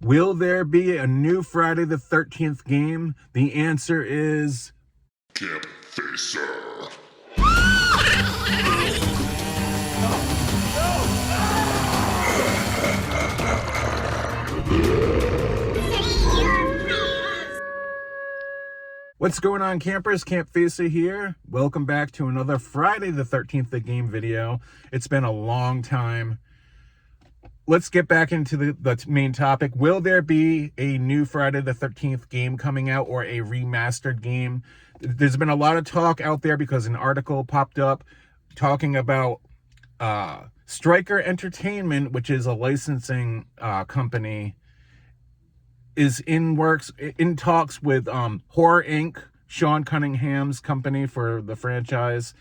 Will there be a new Friday the 13th game? The answer is Camp Facer. What's going on, campers? Camp Facer here. Welcome back to another Friday the 13th the game video. It's been a long time. Let's get back into the main topic. Will there be a new Friday the 13th game coming out, or a remastered game? There's been a lot of talk out there because an article popped up talking about Striker Entertainment, which is a licensing company, is in talks with Horror Inc., Sean Cunningham's company for the franchise,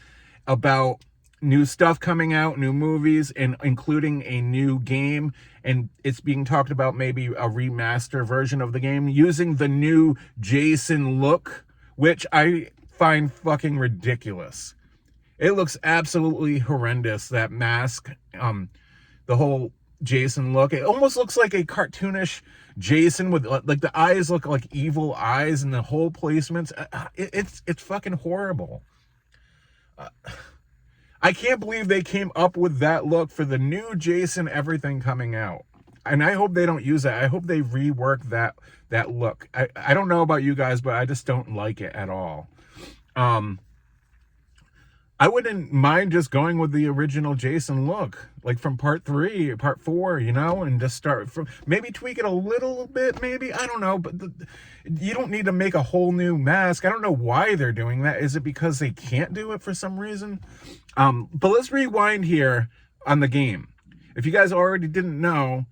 about new stuff coming out, new movies, and including a new game. And it's being talked about maybe a remaster version of the game using the new Jason look, which I find fucking ridiculous. It looks absolutely horrendous, that mask, the whole Jason look. It almost looks like a cartoonish Jason with, like, the eyes look like evil eyes, and the whole placements. It's fucking horrible. I can't believe they came up with that look for the new Jason everything coming out. And I hope they don't use that. I hope they rework that look. I don't know about you guys, but I just don't like it at all. I wouldn't mind just going with the original Jason look, like from part 3, part 4, and just start from, maybe tweak it a little bit, maybe, I don't know, but you don't need to make a whole new mask. I don't know why they're doing that. Is it because they can't do it for some reason? But let's rewind here on the game. If you guys already didn't know,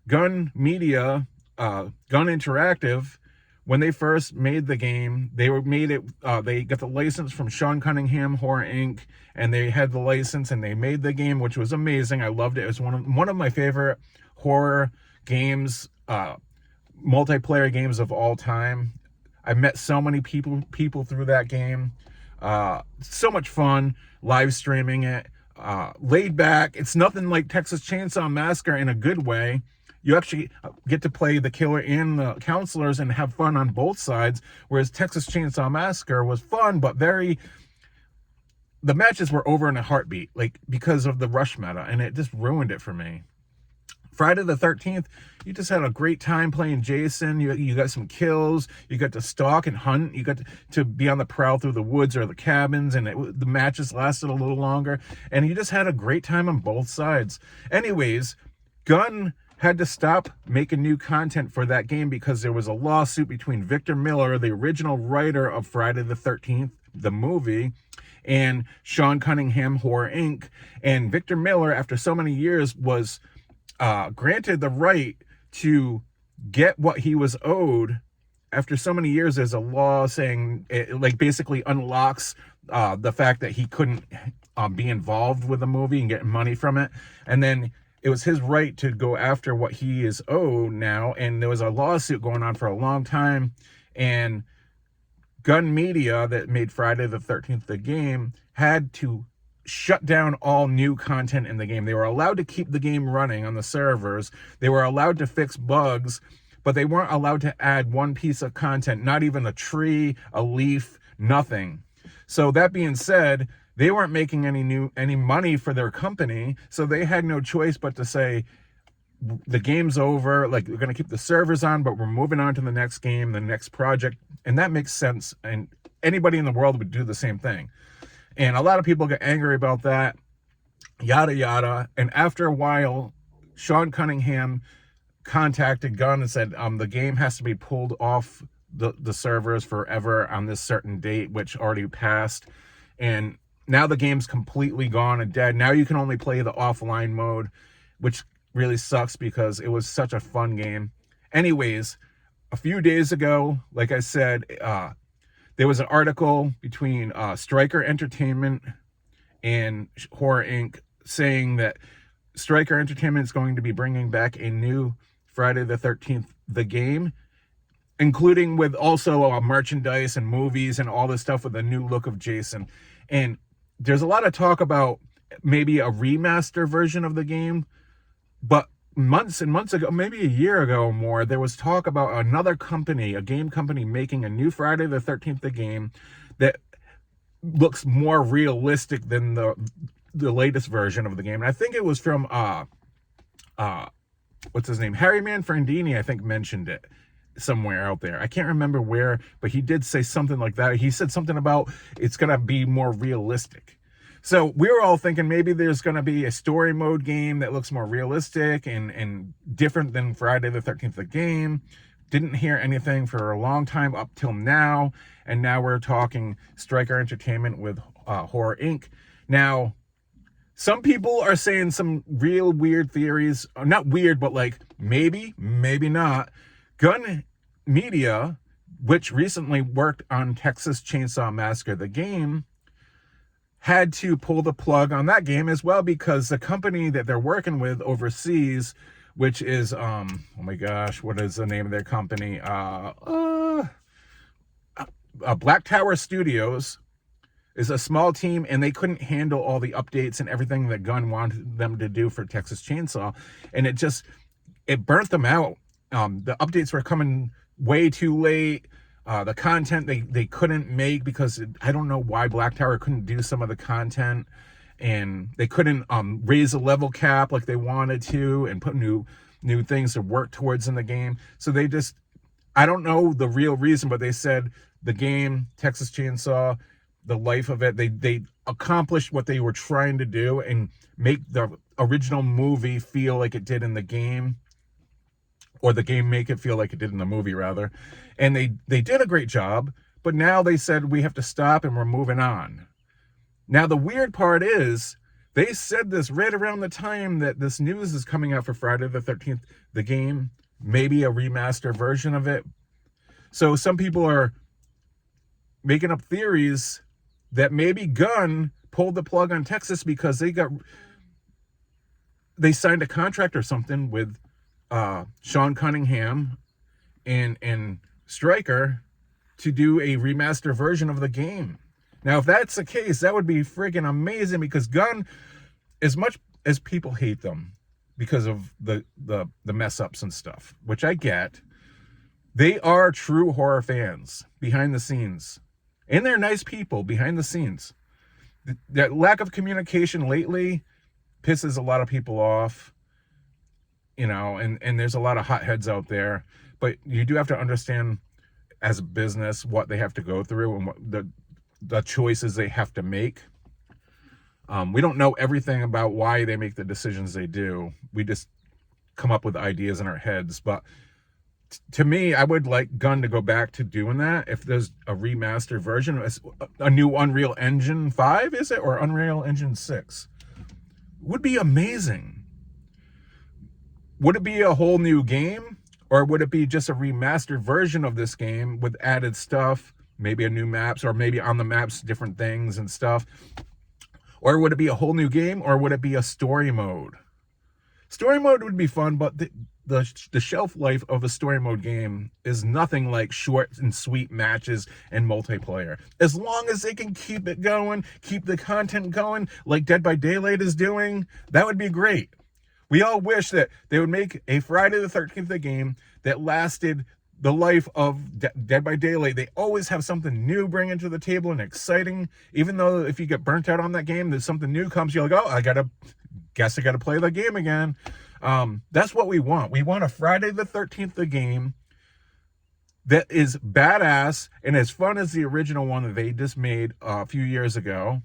Gun Media, Gun Interactive, when they first made the game, they got the license from Sean Cunningham, Horror Inc., and they had the license and they made the game, which was amazing. I loved it. It was one of my favorite horror games, multiplayer games of all time. I met so many people through that game. So much fun live streaming it. Laid back. It's nothing like Texas Chainsaw Massacre in a good way. You actually get to play the killer and the counselors and have fun on both sides, whereas Texas Chainsaw Massacre was fun, but the matches were over in a heartbeat, like, because of the rush meta, and it just ruined it for me. Friday the 13th, you just had a great time playing Jason. You got some kills. You got to stalk and hunt. You got to be on the prowl through the woods or the cabins, and the matches lasted a little longer, and you just had a great time on both sides. Anyways, Gun had to stop making new content for that game because there was a lawsuit between Victor Miller, the original writer of Friday the 13th, the movie, and Sean Cunningham, Horror Inc. And Victor Miller, after so many years, was granted the right to get what he was owed. After so many years, there's a law saying it, like, basically unlocks the fact that he couldn't be involved with the movie and get money from it. And then it was his right to go after what he is owed now, and there was a lawsuit going on for a long time, and Gun Media, that made Friday the 13th the game, had to shut down all new content in the game. They were allowed to keep the game running on the servers. They were allowed to fix bugs, but they weren't allowed to add one piece of content, not even a tree, a leaf, nothing. So that being said, they weren't making any money for their company, so they had no choice but to say, the game's over, like, we're going to keep the servers on, but we're moving on to the next game, the next project. And that makes sense, and anybody in the world would do the same thing. And a lot of people get angry about that, yada yada. And after a while, Sean Cunningham contacted Gun and said, the game has to be pulled off the servers forever on this certain date, which already passed. And now the game's completely gone and dead. Now you can only play the offline mode, which really sucks because it was such a fun game. Anyways, a few days ago, like I said, there was an article between Striker Entertainment and Horror Inc. saying that Striker Entertainment is going to be bringing back a new Friday the 13th, the game, including with also merchandise and movies and all this stuff with a new look of Jason. And there's a lot of talk about maybe a remaster version of the game, but months and months ago, maybe a year ago or more, there was talk about another company, a game company, making a new Friday the 13th the game that looks more realistic than the latest version of the game. And I think it was from what's his name, Harry Manfredini, I think, mentioned it somewhere out there. I can't remember where, but he did say something like that. He said something about it's gonna be more realistic. So we were all thinking maybe there's going to be a story mode game that looks more realistic and different than Friday the 13th the game. Didn't hear anything for a long time up till now. And now we're talking Striker Entertainment with Horror Inc. Now, some people are saying some real weird theories. Not weird, but like maybe not. Gun Media, which recently worked on Texas Chainsaw Massacre the game, had to pull the plug on that game as well, because the company that they're working with overseas, which is oh my gosh, what is the name of their company? Black Tower Studios is a small team, and they couldn't handle all the updates and everything that Gunn wanted them to do for Texas Chainsaw, and it burnt them out. The updates were coming way too late. The content they couldn't make because I don't know why Black Tower couldn't do some of the content, and they couldn't raise the level cap like they wanted to and put new things to work towards in the game. So they just, I don't know the real reason, but they said the game, Texas Chainsaw, the life of it, they accomplished what they were trying to do and make the original movie feel like it did in the game. Or the game make it feel like it did in the movie, rather. And they did a great job, but now they said we have to stop and we're moving on. Now, the weird part is, they said this right around the time that this news is coming out for Friday the 13th, the game, maybe a remaster version of it. So some people are making up theories that maybe Gunn pulled the plug on Texas because they signed a contract or something with Sean Cunningham and Striker to do a remaster version of the game. Now, if that's the case, that would be freaking amazing, because Gunn, as much as people hate them because of the mess ups and stuff, which I get, they are true horror fans behind the scenes, and they're nice people behind the scenes. That lack of communication lately pisses a lot of people off. You know, and there's a lot of hotheads out there, but you do have to understand as a business what they have to go through and what the choices they have to make. We don't know everything about why they make the decisions they do. We just come up with ideas in our heads. But to me, I would like Gunn to go back to doing that. If there's a remastered version, a new Unreal Engine 5, is it? Or Unreal Engine 6? Would be amazing. Would it be a whole new game, or would it be just a remastered version of this game with added stuff, maybe a new maps, or maybe on the maps different things and stuff? Or would it be a whole new game, or would it be a story mode? Story mode would be fun, but the shelf life of a story mode game is nothing like short and sweet matches and multiplayer. As long as they can keep it going, keep the content going, like Dead by Daylight is doing, that would be great. We all wish that they would make a Friday the 13th the game that lasted the life of Dead by Daylight. They always have something new bringing to the table and exciting. Even though if you get burnt out on that game, there's something new comes, you're like, oh, I gotta play the game again. That's what we want. We want a Friday the 13th the game that is badass and as fun as the original one that they just made a few years ago.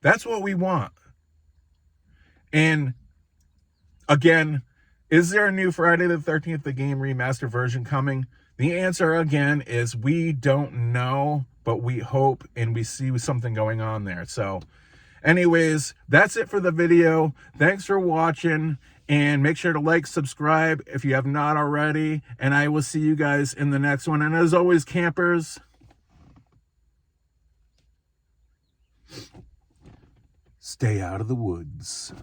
That's what we want. And again, is there a new Friday the 13th the game remaster version coming? The answer again is we don't know, but we hope and we see something going on there. So anyways, that's it for the video. Thanks for watching, and make sure to like, subscribe if you have not already, and I will see you guys in the next one. And as always, campers, stay out of the woods.